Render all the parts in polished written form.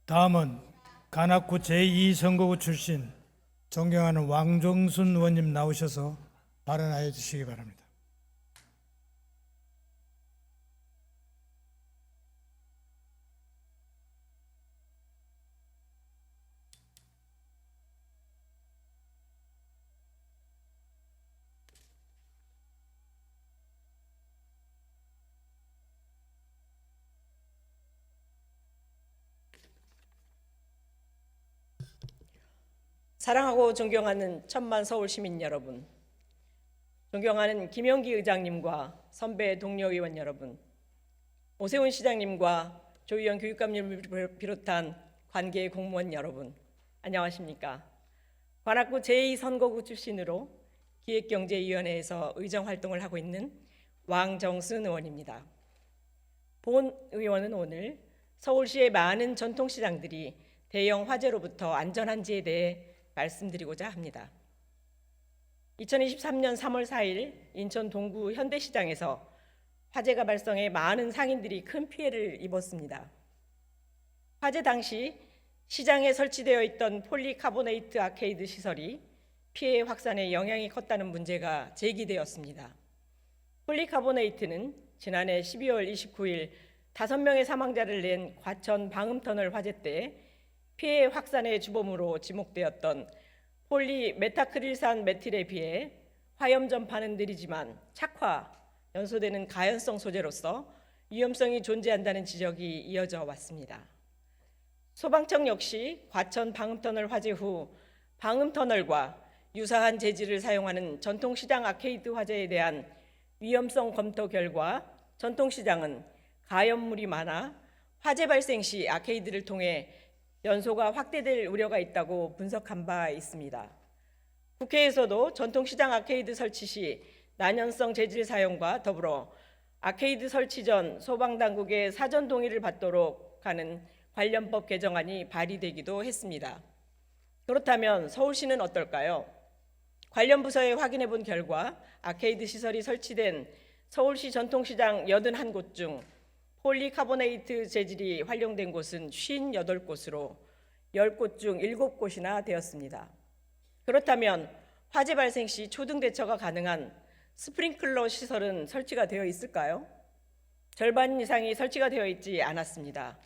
다음은 관악구 제2선거구 출신 존경하는 왕종순 의원님 나오셔서 발언하여 주시기 바랍니다. 사랑하고 존경하는 천만 서울 시민 여러분, 존경하는 김영기 의장님과 선배 동료 의원 여러분, 오세훈 시장님과 조희연 교육감님을 비롯한 관계 공무원 여러분, 안녕하십니까? 관악구 제2선거구 출신으로 기획경제위원회에서 의정활동을 하고 있는 왕정순 의원입니다. 본 의원은 오늘 서울시의 많은 전통시장들이 대형 화재로부터 안전한지에 대해 말씀드리고자 합니다. 2023년 3월 4일 인천 동구 현대시장에서 화재가 발생해 많은 상인들이 큰 피해를 입었습니다. 화재 당시 시장에 설치되어 있던 폴리카보네이트 아케이드 시설이 피해 확산에 영향이 컸다는 문제가 제기되었습니다. 폴리카보네이트는 지난해 12월 29일 5명의 사망자를 낸 과천 방음터널 화재 때 피해 확산의 주범으로 지목되었던 폴리메타크릴산 메틸에 비해 화염 전파는 느리지만 착화, 연소되는 가연성 소재로서 위험성이 존재한다는 지적이 이어져 왔습니다. 소방청 역시 과천 방음터널 화재 후 방음터널과 유사한 재질을 사용하는 전통시장 아케이드 화재에 대한 위험성 검토 결과 전통시장은 가연물이 많아 화재 발생 시 아케이드를 통해 연소가 확대될 우려가 있다고 분석한 바 있습니다. 국회에서도 전통시장 아케이드 설치 시 난연성 재질 사용과 더불어 아케이드 설치 전 소방당국의 사전 동의를 받도록 하는 관련법 개정안이 발의되기도 했습니다. 그렇다면 서울시는 어떨까요? 관련 부서에 확인해 본 결과 아케이드 시설이 설치된 서울시 전통시장 81곳 중 폴리카보네이트 재질이 활용된 곳은 58곳으로 10곳 중 7곳이나 되었습니다. 그렇다면 화재 발생 시 초등 대처가 가능한 스프링클러 시설은 설치가 되어 있을까요? 절반 이상이 설치가 되어 있지 않았습니다.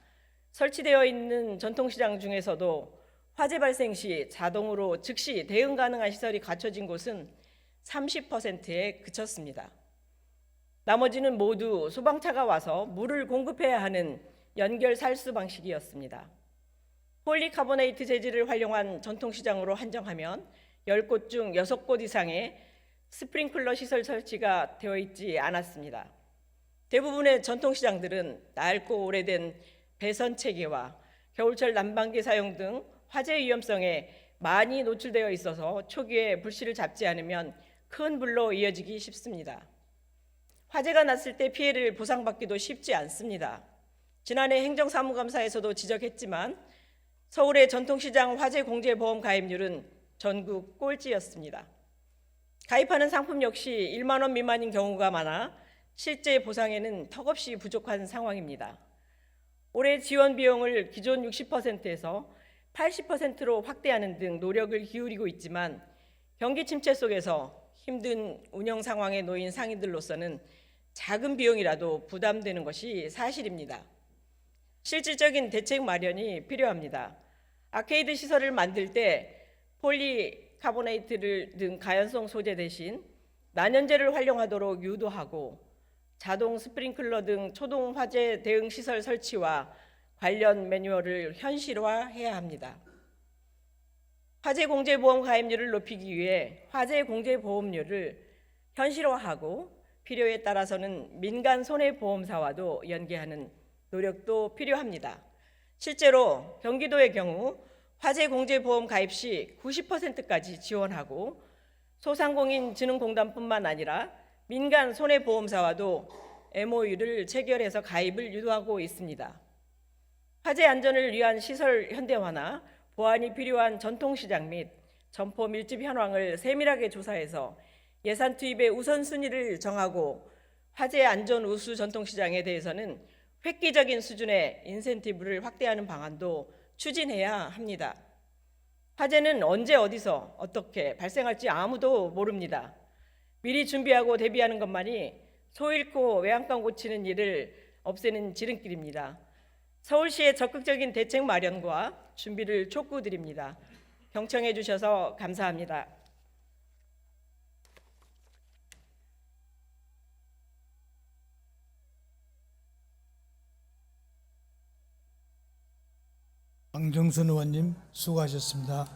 설치되어 있는 전통시장 중에서도 화재 발생 시 자동으로 즉시 대응 가능한 시설이 갖춰진 곳은 30%에 그쳤습니다. 나머지는 모두 소방차가 와서 물을 공급해야 하는 연결 살수 방식이었습니다. 폴리카보네이트 재질을 활용한 전통시장으로 한정하면 10곳 중 6곳 이상의 스프링클러 시설 설치가 되어 있지 않았습니다. 대부분의 전통시장들은 낡고 오래된 배선 체계와 겨울철 난방기 사용 등 화재 위험성에 많이 노출되어 있어서 초기에 불씨를 잡지 않으면 큰 불로 이어지기 쉽습니다. 화재가 났을 때 피해를 보상받기도 쉽지 않습니다. 지난해 행정사무감사에서도 지적했지만 서울의 전통시장 화재공제보험 가입률은 전국 꼴찌였습니다. 가입하는 상품 역시 1만 원 미만인 경우가 많아 실제 보상에는 턱없이 부족한 상황입니다. 올해 지원 비용을 기존 60%에서 80%로 확대하는 등 노력을 기울이고 있지만 경기 침체 속에서 힘든 운영 상황에 놓인 상인들로서는 작은 비용이라도 부담되는 것이 사실입니다. 실질적인 대책 마련이 필요합니다. 아케이드 시설을 만들 때 폴리카보네이트를 등 가연성 소재 대신 난연제를 활용하도록 유도하고 자동 스프링클러 등 초동 화재 대응 시설 설치와 관련 매뉴얼을 현실화해야 합니다. 화재 공제 보험 가입률을 높이기 위해 화재 공제 보험료를 현실화하고 필요에 따라서는 민간 손해보험사와도 연계하는 노력도 필요합니다. 실제로 경기도의 경우 화재공제보험 가입 시 90%까지 지원하고 소상공인진흥공단뿐만 아니라 민간 손해보험사와도 MOU를 체결해서 가입을 유도하고 있습니다. 화재 안전을 위한 시설 현대화나 보완이 필요한 전통시장 및 점포 밀집 현황을 세밀하게 조사해서 예산 투입의 우선순위를 정하고 화재 안전 우수 전통시장에 대해서는 획기적인 수준의 인센티브를 확대하는 방안도 추진해야 합니다. 화재는 언제 어디서 어떻게 발생할지 아무도 모릅니다. 미리 준비하고 대비하는 것만이 소 잃고 외양간 고치는 일을 없애는 지름길입니다. 서울시의 적극적인 대책 마련과 준비를 촉구드립니다. 경청해 주셔서 감사합니다. 왕정순 의원님 수고하셨습니다.